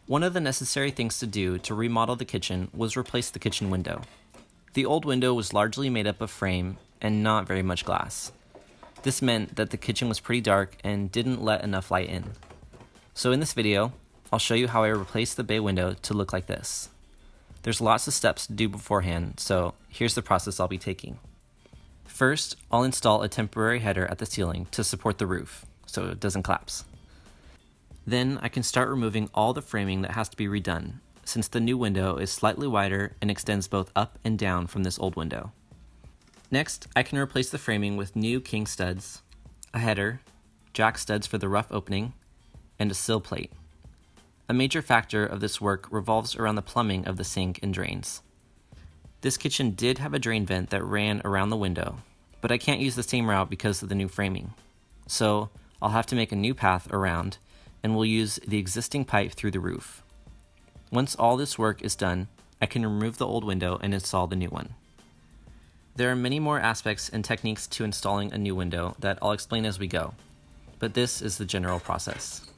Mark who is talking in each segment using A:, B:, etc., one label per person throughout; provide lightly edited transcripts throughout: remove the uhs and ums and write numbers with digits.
A: One of the necessary things to do to remodel the kitchen was replace the kitchen window. The old window was largely made up of frame and not very much glass. This meant that the kitchen was pretty dark and didn't let enough light in. So in this video, I'll show you how I replaced the bay window to look like this. There's lots of steps to do beforehand, so here's the process I'll be taking. First, I'll install a temporary header at the ceiling to support the roof, so it doesn't collapse. Then I can start removing all the framing that has to be redone, since the new window is slightly wider and extends both up and down from this old window. Next, I can replace the framing with new king studs, a header, jack studs for the rough opening, and a sill plate. A major factor of this work revolves around the plumbing of the sink and drains. This kitchen did have a drain vent that ran around the window, but I can't use the same route because of the new framing. So I'll have to make a new path around, and we'll use the existing pipe through the roof. Once all this work is done, I can remove the old window and install the new one. There are many more aspects and techniques to installing a new window that I'll explain as we go, but this is the general process.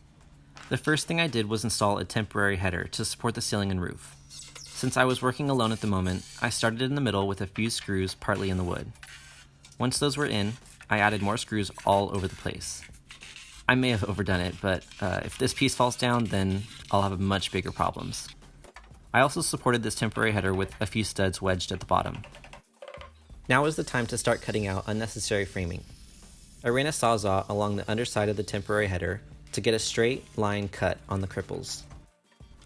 A: The first thing I did was install a temporary header to support the ceiling and roof. Since I was working alone at the moment, I started in the middle with a few screws partly in the wood. Once those were in, I added more screws all over the place. I may have overdone it, but if this piece falls down, then I'll have much bigger problems. I also supported this temporary header with a few studs wedged at the bottom. Now is the time to start cutting out unnecessary framing. I ran a sawzall along the underside of the temporary header to get a straight line cut on the cripples.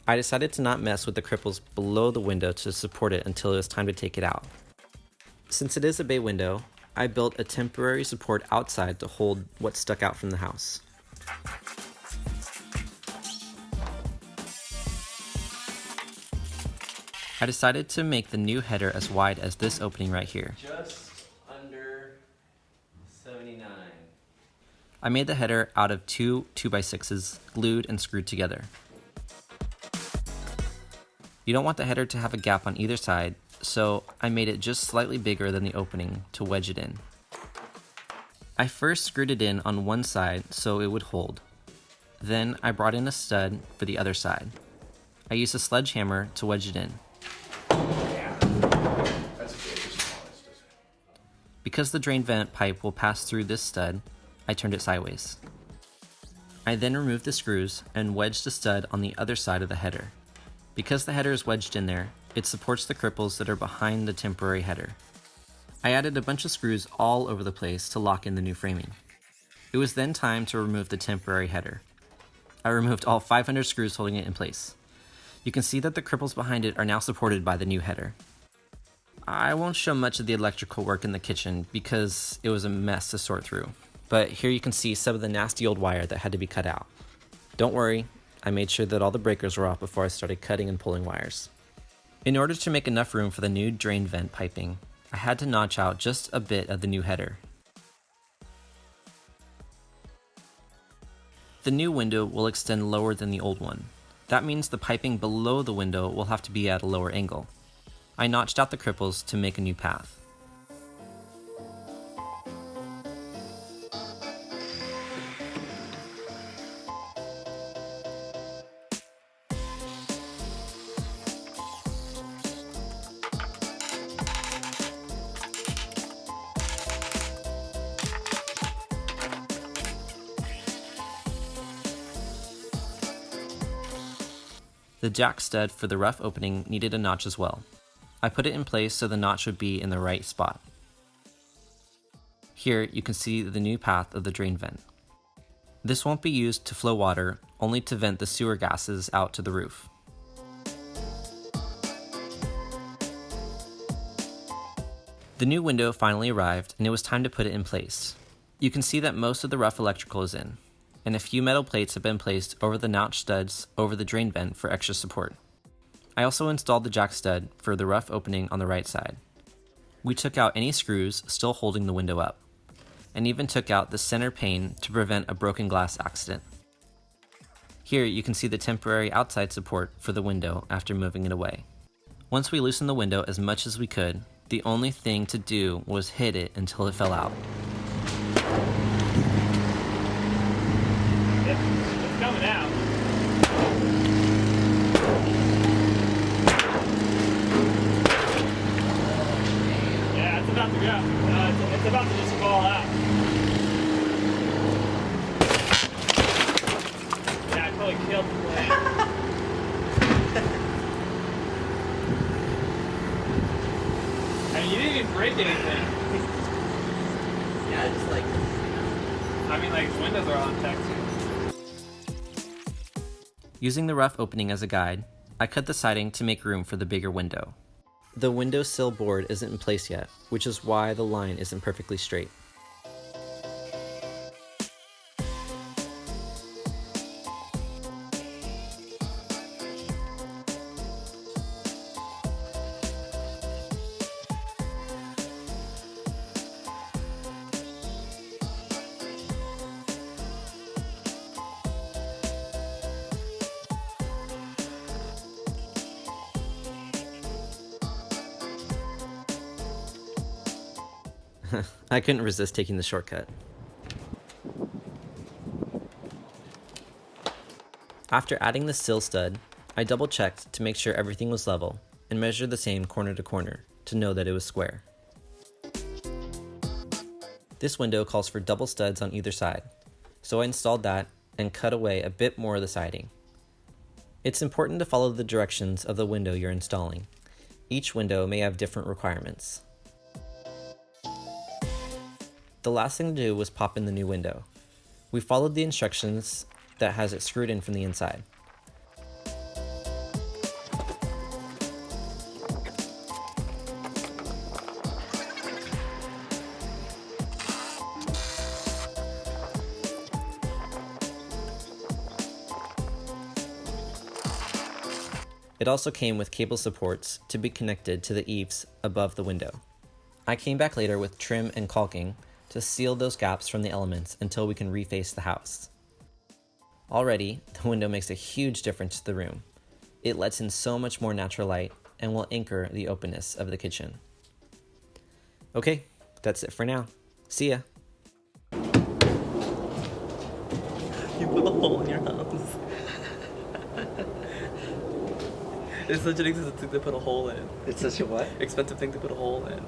A: I decided to not mess with the cripples below the window to support it until it was time to take it out. Since it is a bay window, I built a temporary support outside to hold what stuck out from the house. I decided to make the new header as wide as this opening right here. Just under 79. I made the header out of two 2x6s glued and screwed together. You don't want the header to have a gap on either side, so I made it just slightly bigger than the opening to wedge it in. I first screwed it in on one side so it would hold. Then I brought in a stud for the other side. I used a sledgehammer to wedge it in. Because the drain vent pipe will pass through this stud, I turned it sideways. I then removed the screws and wedged the stud on the other side of the header. Because the header is wedged in there, it supports the cripples that are behind the temporary header. I added a bunch of screws all over the place to lock in the new framing. It was then time to remove the temporary header. I removed all 500 screws holding it in place. You can see that the cripples behind it are now supported by the new header. I won't show much of the electrical work in the kitchen because it was a mess to sort through, but here you can see some of the nasty old wire that had to be cut out. Don't worry, I made sure that all the breakers were off before I started cutting and pulling wires. In order to make enough room for the new drain vent piping, I had to notch out just a bit of the new header. The new window will extend lower than the old one. That means the piping below the window will have to be at a lower angle. I notched out the cripples to make a new path. The jack stud for the rough opening needed a notch as well. I put it in place so the notch would be in the right spot. Here you can see the new path of the drain vent. This won't be used to flow water, only to vent the sewer gases out to the roof. The new window finally arrived and it was time to put it in place. You can see that most of the rough electrical is in, and a few metal plates have been placed over the notch studs over the drain vent for extra support. I also installed the jack stud for the rough opening on the right side. We took out any screws still holding the window up, and even took out the center pane to prevent a broken glass accident. Here you can see the temporary outside support for the window after moving it away. Once we loosened the window as much as we could, the only thing to do was hit it until it fell out.
B: It's coming out. Yeah, it's about to just fall out. Yeah, I probably killed the plant. I mean, you didn't even break anything.
A: Yeah, just like...
B: I mean, like, his windows are all intact too.
A: Using the rough opening as a guide, I cut the siding to make room for the bigger window. The windowsill board isn't in place yet, which is why the line isn't perfectly straight. I couldn't resist taking the shortcut. After adding the sill stud, I double-checked to make sure everything was level and measured the same corner to corner to know that it was square. This window calls for double studs on either side, so I installed that and cut away a bit more of the siding. It's important to follow the directions of the window you're installing. Each window may have different requirements. The last thing to do was pop in the new window. We followed the instructions that has it screwed in from the inside. It also came with cable supports to be connected to the eaves above the window. I came back later with trim and caulking to seal those gaps from the elements until we can reface the house. Already, the window makes a huge difference to the room. It lets in so much more natural light and will anchor the openness of the kitchen. Okay, that's it for now. See ya.
C: You put a hole in your house. It's such an expensive thing to put a hole in.
D: It's such a what?
C: Expensive thing to put a hole in.